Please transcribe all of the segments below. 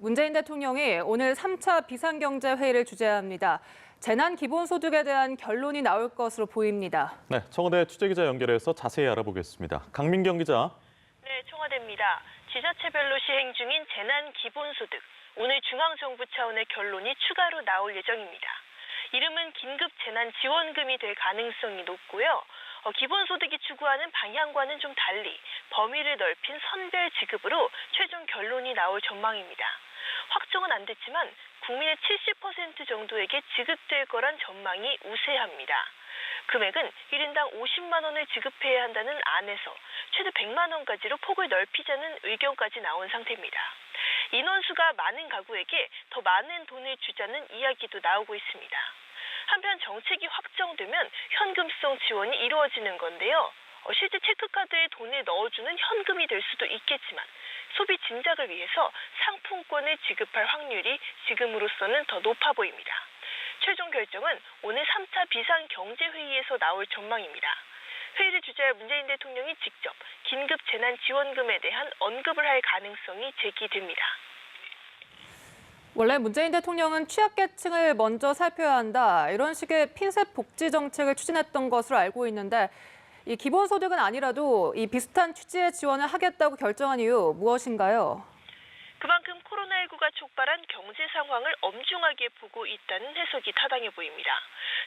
문재인 대통령이 오늘 3차 비상경제회의를 주재합니다. 재난 기본소득에 대한 결론이 나올 것으로 보입니다. 네, 청와대 취재기자 연결해서 자세히 알아보겠습니다. 강민경 기자. 네, 청와대입니다. 지자체별로 시행 중인 재난 기본소득. 오늘 중앙정부 차원의 결론이 추가로 나올 예정입니다. 이름은 긴급재난지원금이 될 가능성이 높고요. 기본소득이 추구하는 방향과는 좀 달리 범위를 넓힌 선별 지급으로 최종 결론이 나올 전망입니다. 확정은 안 됐지만 국민의 70% 정도에게 지급될 거란 전망이 우세합니다. 금액은 1인당 50만 원을 지급해야 한다는 안에서 최대 100만 원까지로 폭을 넓히자는 의견까지 나온 상태입니다. 인원수가 많은 가구에게 더 많은 돈을 주자는 이야기도 나오고 있습니다. 한편 정책이 확정되면 현금성 지원이 이루어지는 건데요. 실제 체크카드에 돈을 넣어주는 현금이 될 수도 있겠지만 소비 진작을 위해서 상품권을 지급할 확률이 지금으로서는 더 높아 보입니다. 최종 결정은 오늘 3차 비상경제회의에서 나올 전망입니다. 회의를 주재할 문재인 대통령이 직접 긴급재난지원금에 대한 언급을 할 가능성이 제기됩니다. 원래 문재인 대통령은 취약계층을 먼저 살펴야 한다, 이런 식의 핀셋 복지 정책을 추진했던 것으로 알고 있는데 이 기본소득은 아니라도 이 비슷한 취지의 지원을 하겠다고 결정한 이유 무엇인가요? 그만큼 코로나19가 촉발한 경제 상황을 엄중하게 보고 있다는 해석이 타당해 보입니다.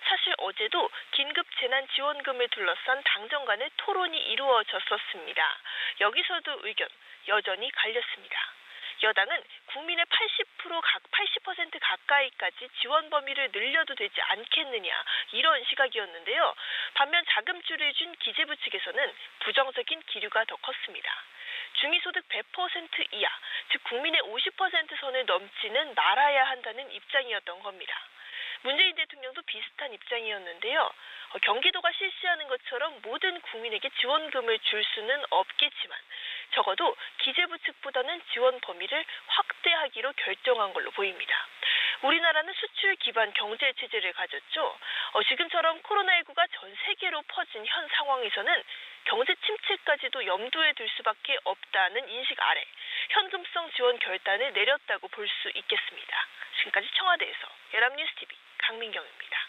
사실 어제도 긴급재난지원금을 둘러싼 당정 간의 토론이 이루어졌었습니다. 여기서도 의견 여전히 갈렸습니다. 여당은 국민의 80% 가까이까지 지원 범위를 늘려도 되지 않겠느냐, 이런 시각이었는데요. 반면 자금줄을 준 기재부 측에서는 부정적인 기류가 더 컸습니다. 중위소득 100% 이하, 즉 국민의 50% 선을 넘지는 말아야 한다는 입장이었던 겁니다. 문재인 대통령도 비슷한 입장이었는데요. 경기도가 실시하는 것처럼 모든 국민에게 지원금을 줄 수는 없겠지만 적어도 기재부 측보다는 지원 범위를 확대하기로 결정한 걸로 보입니다. 우리나라는 수출 기반 경제 체제를 가졌죠. 지금처럼 코로나19가 전 세계로 퍼진 현 상황에서는 경제 침체까지도 염두에 둘 수밖에 없다는 인식 아래 현금성 지원 결단을 내렸다고 볼 수 있겠습니다. 지금까지 청와대에서 연합뉴스TV 강민경입니다.